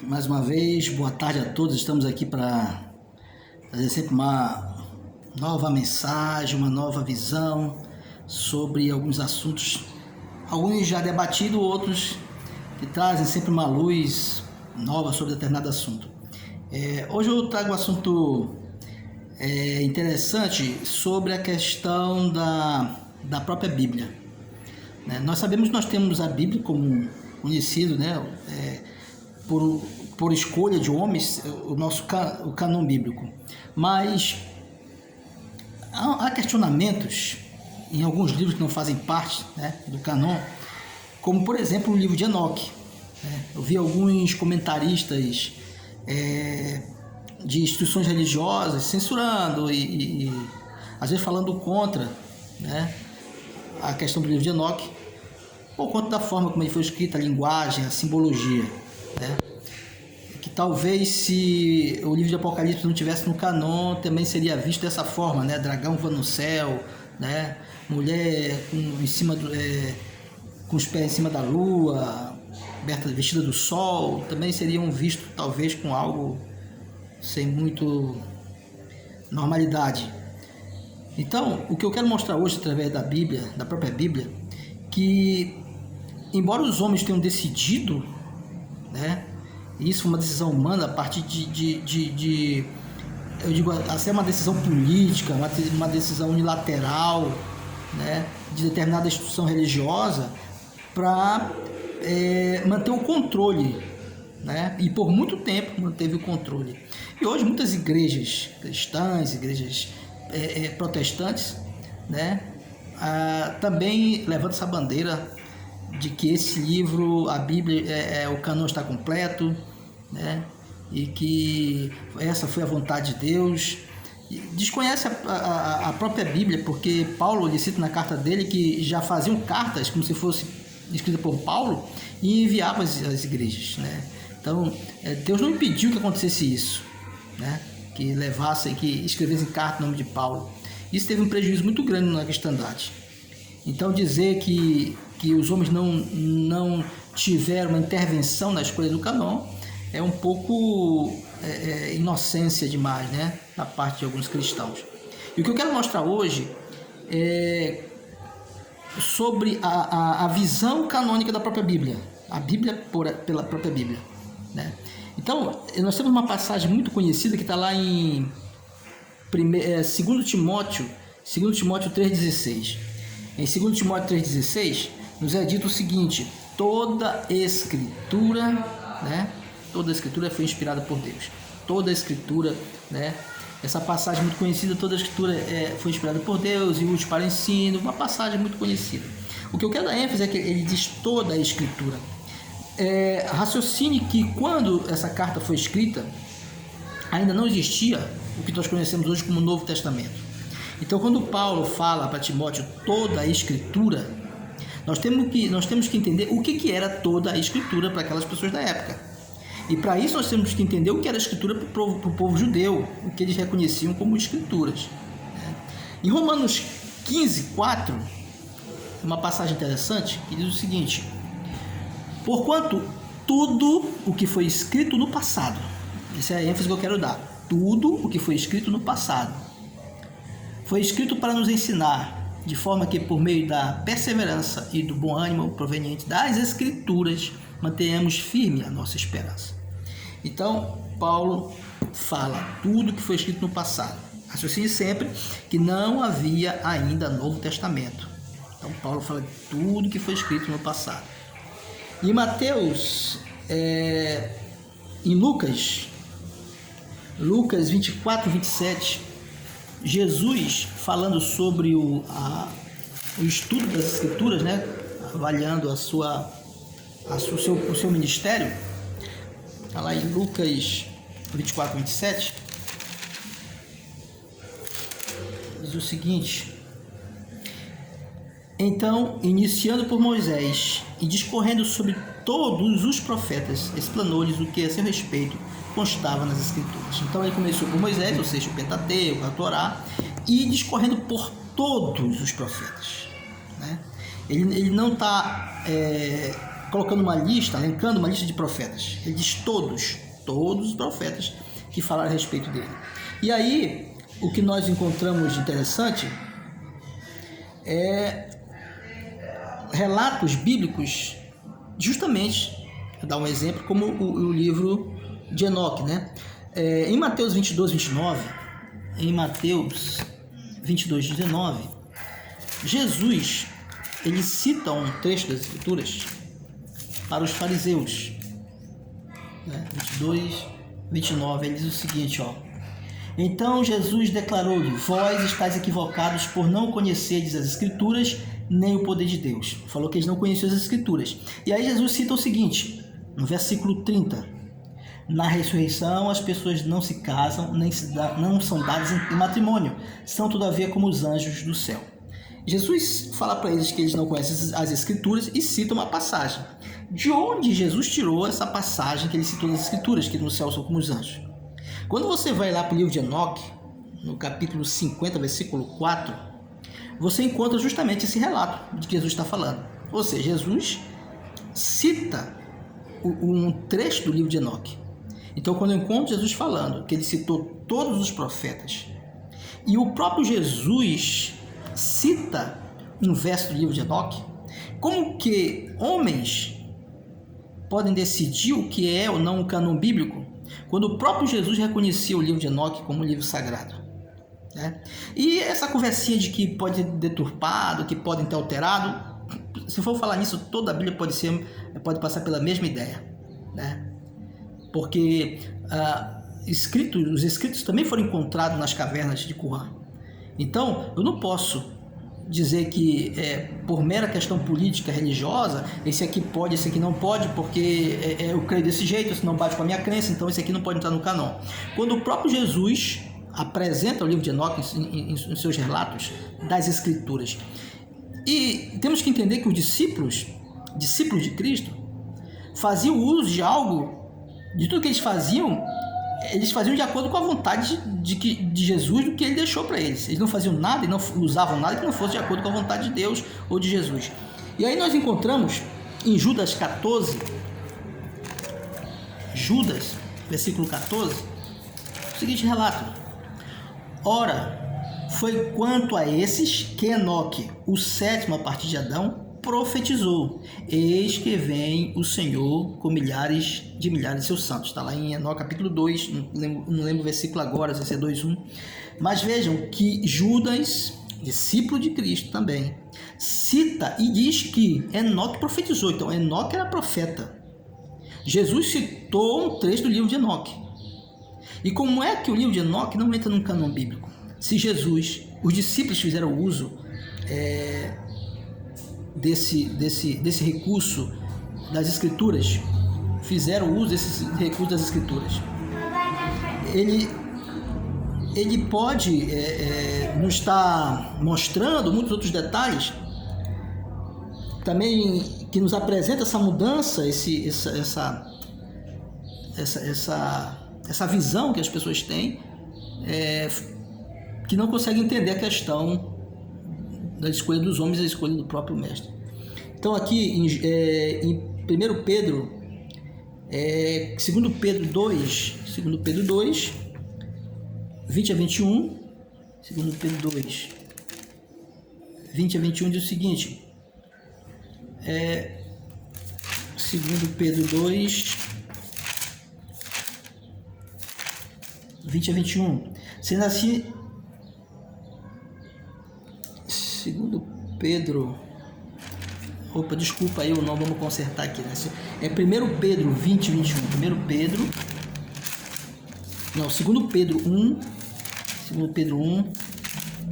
mais uma vez, boa tarde a todos. Estamos aqui para trazer sempre uma nova mensagem, uma nova visão sobre alguns assuntos, alguns já debatidos, outros que trazem sempre uma luz nova sobre determinado assunto. Hoje eu trago um assunto interessante sobre a questão da própria Bíblia. Nós sabemos que nós temos a Bíblia como conhecido, por escolha de homens, o cânon bíblico. Mas há questionamentos em alguns livros que não fazem parte do cânon, como por exemplo o livro de Enoque. Eu vi alguns comentaristas de instituições religiosas censurando e às vezes falando contra a questão do livro de Enoque, por conta da forma como ele foi escrito, a linguagem, a simbologia. Que talvez se o livro de Apocalipse não tivesse no cânon, também seria visto dessa forma, dragão voando no céu, mulher com os pés em cima da lua, vestida do sol, também seriam vistos talvez com algo sem muito normalidade. Então, o que eu quero mostrar hoje através da Bíblia, da própria Bíblia, que embora os homens tenham decidido, isso foi uma decisão humana a partir eu digo assim, uma decisão política, uma decisão unilateral, de determinada instituição religiosa para manter o controle, e por muito tempo manteve o controle. E hoje muitas igrejas cristãs, igrejas protestantes, também levantam essa bandeira de que esse livro, a Bíblia, o cânon está completo, e que essa foi a vontade de Deus. Desconhece a própria Bíblia, porque Paulo ele cita na carta dele que já faziam cartas como se fosse escrita por Paulo e enviava às igrejas, Então, Deus não impediu que acontecesse isso, que escrevessem carta no nome de Paulo. Isso teve um prejuízo muito grande na cristandade. Então, dizer que os homens não tiveram uma intervenção na escolha do cânon é um pouco inocência demais, da parte de alguns cristãos. E o que eu quero mostrar hoje é sobre a visão canônica da própria Bíblia, a Bíblia pela própria Bíblia, Então, nós temos uma passagem muito conhecida que está lá em 2 Timóteo 3,16. Em 2 Timóteo 3,16, nos é dito o seguinte: toda escritura, toda a escritura foi inspirada por Deus. Toda a escritura, essa passagem muito conhecida, toda a escritura foi inspirada por Deus e útil para ensino, uma passagem muito conhecida. O que eu quero dar ênfase é que ele diz toda a escritura. Raciocine que quando essa carta foi escrita, ainda não existia o que nós conhecemos hoje como Novo Testamento. Então, quando Paulo fala para Timóteo toda a escritura, nós temos que entender o que era toda a escritura para aquelas pessoas da época. E para isso nós temos que entender o que era a escritura para o povo judeu, o que eles reconheciam como escrituras. Em Romanos 15:4, uma passagem interessante que diz o seguinte: porquanto tudo o que foi escrito no passado, essa é a ênfase que eu quero dar, tudo o que foi escrito no passado foi escrito para nos ensinar, de forma que por meio da perseverança e do bom ânimo proveniente das Escrituras, mantenhamos firme a nossa esperança. Então, Paulo fala tudo que foi escrito no passado. Raciocine sempre que não havia ainda Novo Testamento. Então, Paulo fala de tudo que foi escrito no passado. E Mateus, em Lucas 24:27, Jesus falando sobre o estudo das Escrituras, avaliando o seu ministério, está lá em Lucas 24:27, diz o seguinte: então, iniciando por Moisés e discorrendo sobre todos os profetas, explanou-lhes o que a seu respeito constava nas Escrituras. Então ele começou por Moisés, ou seja, o Pentateuco, a Torá, e discorrendo por todos os profetas. Ele não está colocando uma lista, elencando uma lista de profetas. Ele diz todos os profetas que falaram a respeito dele. E aí, o que nós encontramos de interessante é relatos bíblicos, justamente, vou dar um exemplo, como o livro de Enoque, né? Em Mateus 22, 29, em Mateus 22, 19, Jesus, ele cita um trecho das Escrituras para os fariseus, né? 22, 29, ele diz o seguinte, ó: então Jesus declarou-lhe: vós estáis equivocados por não conhecerdes as Escrituras nem o poder de Deus. Falou que eles não conheciam as Escrituras. E aí Jesus cita o seguinte, no versículo 30: na ressurreição as pessoas não se casam, não são dadas em matrimônio, são todavia como os anjos do céu. Jesus fala para eles que eles não conhecem as Escrituras e cita uma passagem. De onde Jesus tirou essa passagem que ele citou nas Escrituras, que no céu são como os anjos? Quando você vai lá para o livro de Enoque, no capítulo 50, versículo 4, você encontra justamente esse relato de que Jesus está falando. Ou seja, Jesus cita um trecho do livro de Enoque. Então, quando eu encontro Jesus falando que ele citou todos os profetas, e o próprio Jesus cita um verso do livro de Enoque, como que homens podem decidir o que é ou não um cânon bíblico, quando o próprio Jesus reconhecia o livro de Enoque como um livro sagrado, né? E essa conversinha de que pode ter deturpado, que podem ter alterado, se for falar nisso, toda a Bíblia pode passar pela mesma ideia, né? Porque os escritos também foram encontrados nas cavernas de Qumran. Então, eu não posso dizer que por mera questão política, religiosa, esse aqui pode, esse aqui não pode, porque eu creio desse jeito, isso não bate com a minha crença, então esse aqui não pode entrar no canon. Quando o próprio Jesus apresenta o livro de Enoque em seus relatos das Escrituras, e temos que entender que os discípulos de Cristo, faziam uso de algo, de tudo que eles faziam de acordo com a vontade de Jesus, do que ele deixou para eles. Eles não faziam nada e não usavam nada que não fosse de acordo com a vontade de Deus ou de Jesus. E aí nós encontramos em Judas 14, Judas, versículo 14, o seguinte relato: ora, foi quanto a esses que Enoque, o sétimo a partir de Adão, profetizou: eis que vem o Senhor com milhares de seus santos. Está lá em Enoque capítulo 2, não lembro o versículo agora, se é 2:1. Mas vejam que Judas, discípulo de Cristo também, cita e diz que Enoque profetizou. Então Enoque era profeta. Jesus citou um trecho do livro de Enoque. E como é que o livro de Enoque não entra no cânon bíblico? Se Jesus, os discípulos fizeram uso desse recurso das Escrituras, fizeram uso desse recurso das Escrituras, ele pode nos estar mostrando muitos outros detalhes também, que nos apresenta essa mudança, essa visão que as pessoas têm, que não conseguem entender a questão da escolha dos homens e a escolha do próprio mestre. Então aqui em 1 Pedro, 2 Pedro 2, 20 a 21, 2 Pedro 2, 20 a 21 diz o seguinte, 2 Pedro 2, 20 a 21, sendo assim, 2 Pedro, desculpa aí o nome, vamos consertar aqui, né? É 1 Pedro 20, 21, 2 Pedro 1,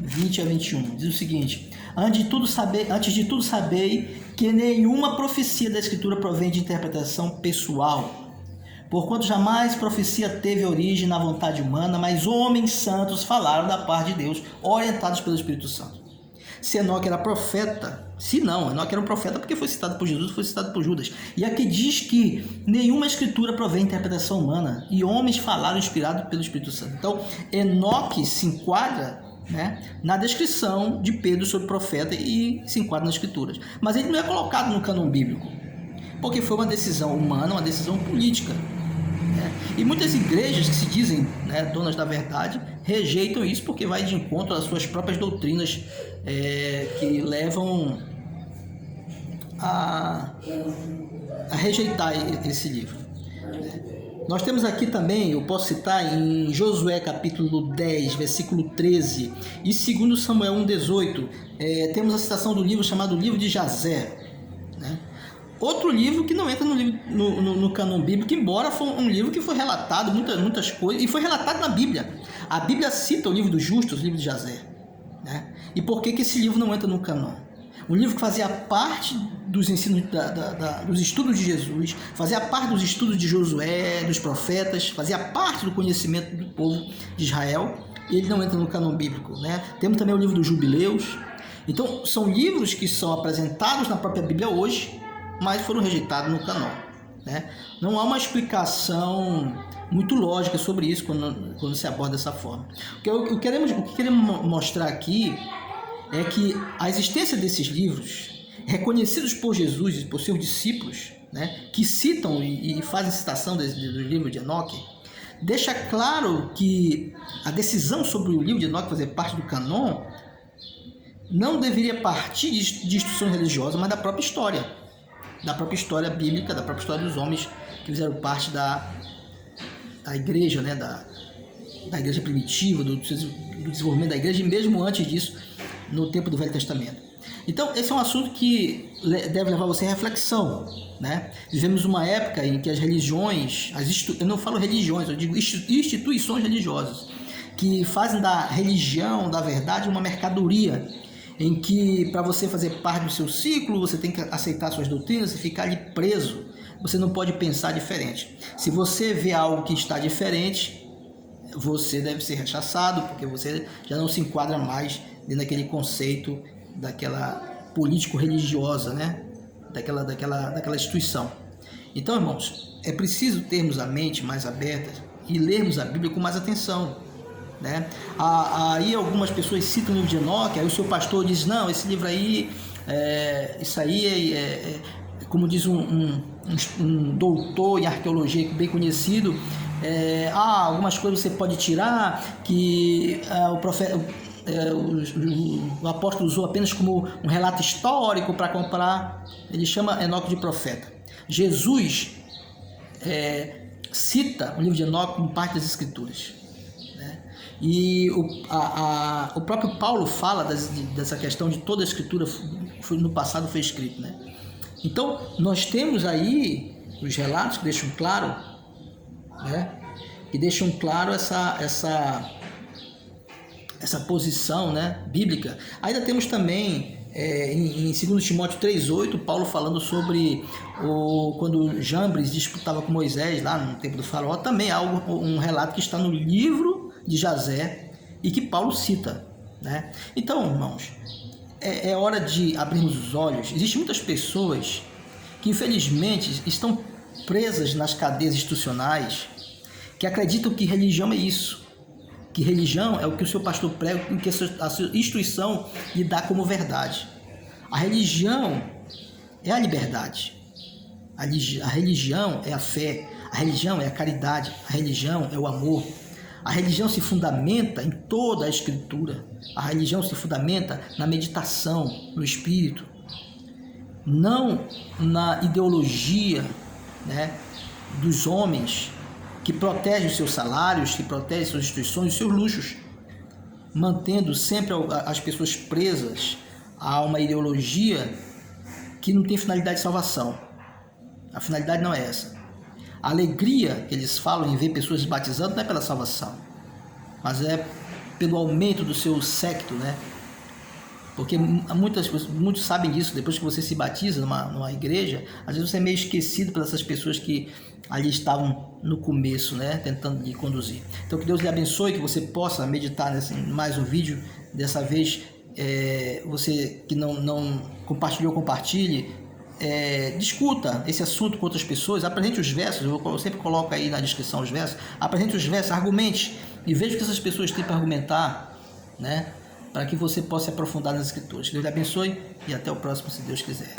20 a 21, diz o seguinte: antes de tudo sabei que nenhuma profecia da Escritura provém de interpretação pessoal, porquanto jamais profecia teve origem na vontade humana, mas homens santos falaram da parte de Deus, orientados pelo Espírito Santo. Se Enoque era profeta, Enoque era um profeta porque foi citado por Jesus, foi citado por Judas. E aqui diz que nenhuma escritura provém de interpretação humana e homens falaram inspirados pelo Espírito Santo. Então, Enoque se enquadra, né, na descrição de Pedro sobre o profeta e se enquadra nas escrituras. Mas ele não é colocado no cânon bíblico. porque foi uma decisão humana, uma decisão política. E muitas igrejas que se dizem, né, donas da verdade, rejeitam isso porque vai de encontro às suas próprias doutrinas, que levam a rejeitar esse livro. Nós temos aqui também, eu posso citar em Josué capítulo 10, versículo 13, e 2 Samuel 1,18, temos a citação do livro chamado Livro de Jazer, né? Outro livro que não entra no cânon bíblico, embora foi um livro que foi relatado muitas coisas, e foi relatado na Bíblia. A Bíblia cita o livro dos justos, o livro de Jazer, né? E por que esse livro não entra no cânon? Um livro que fazia parte dos ensinos, dos estudos de Jesus, fazia parte dos estudos de Josué, dos profetas, fazia parte do conhecimento do povo de Israel, e ele não entra no cânon bíblico, né? Temos também o livro dos Jubileus. Então, são livros que são apresentados na própria Bíblia hoje, mas foram rejeitados no cânon, né? Não há uma explicação muito lógica sobre isso quando se aborda dessa forma. O que queremos mostrar aqui é que a existência desses livros, reconhecidos por Jesus e por seus discípulos, né, que citam e fazem citação do livro de Enoque, deixa claro que a decisão sobre o livro de Enoque fazer parte do cânon não deveria partir de instruções religiosas, mas da própria história bíblica, da própria história dos homens que fizeram parte da igreja, né, da igreja primitiva, do desenvolvimento da igreja, e mesmo antes disso, no tempo do Velho Testamento. Então, esse é um assunto que deve levar você à reflexão, né? Vivemos uma época em que as religiões, eu não falo religiões, eu digo instituições religiosas, que fazem da religião, da verdade, uma mercadoria, em que para você fazer parte do seu ciclo, você tem que aceitar suas doutrinas e ficar ali preso. Você não pode pensar diferente. Se você vê algo que está diferente, você deve ser rechaçado, porque você já não se enquadra mais dentro daquele conceito daquela político-religiosa, né? daquela instituição. Então, irmãos, é preciso termos a mente mais aberta e lermos a Bíblia com mais atenção, né? Aí algumas pessoas citam o livro de Enoque, aí o seu pastor diz, não, esse livro aí, isso aí como diz um doutor em arqueologia bem conhecido, algumas coisas você pode tirar, que o apóstolo usou apenas como um relato histórico para comparar. Ele chama Enoque de profeta. Jesus cita o livro de Enoque como parte das Escrituras, né? E o próprio Paulo fala dessa questão de toda a Escritura no passado foi escrita, né? Então, nós temos aí os relatos que deixam claro, né? Que deixam claro essa posição, né, bíblica. Ainda temos também em 2 Timóteo 3,8, Paulo falando sobre quando Jambres disputava com Moisés lá no tempo do faraó, também há um relato que está no livro de Jazer e que Paulo cita, né? Então, irmãos, é hora de abrirmos os olhos. Existem muitas pessoas que infelizmente estão presas nas cadeias institucionais, que acreditam que religião é isso, que religião é o que o seu pastor prega, o que a sua instituição lhe dá como verdade. A religião é a liberdade, a religião é a fé, a religião é a caridade, a religião é o amor. A religião se fundamenta em toda a Escritura, a religião se fundamenta na meditação, no Espírito, não na ideologia, né, dos homens que protegem os seus salários, que protegem suas instituições, os seus luxos, mantendo sempre as pessoas presas a uma ideologia que não tem finalidade de salvação. A finalidade não é essa. A alegria que eles falam em ver pessoas batizando não é pela salvação, mas é pelo aumento do seu séquito, né? Porque muitos sabem disso. Depois que você se batiza numa igreja, às vezes você é meio esquecido pelas essas pessoas que ali estavam no começo, né, tentando lhe conduzir. Então que Deus lhe abençoe, que você possa meditar mais um vídeo. Dessa vez, você que não compartilhou, compartilhe. Discuta esse assunto com outras pessoas, apresente os versos, eu sempre coloco aí na descrição os versos, apresente os versos, argumente e veja o que essas pessoas têm para argumentar, né, para que você possa se aprofundar nas Escrituras. Deus lhe abençoe e até o próximo, se Deus quiser.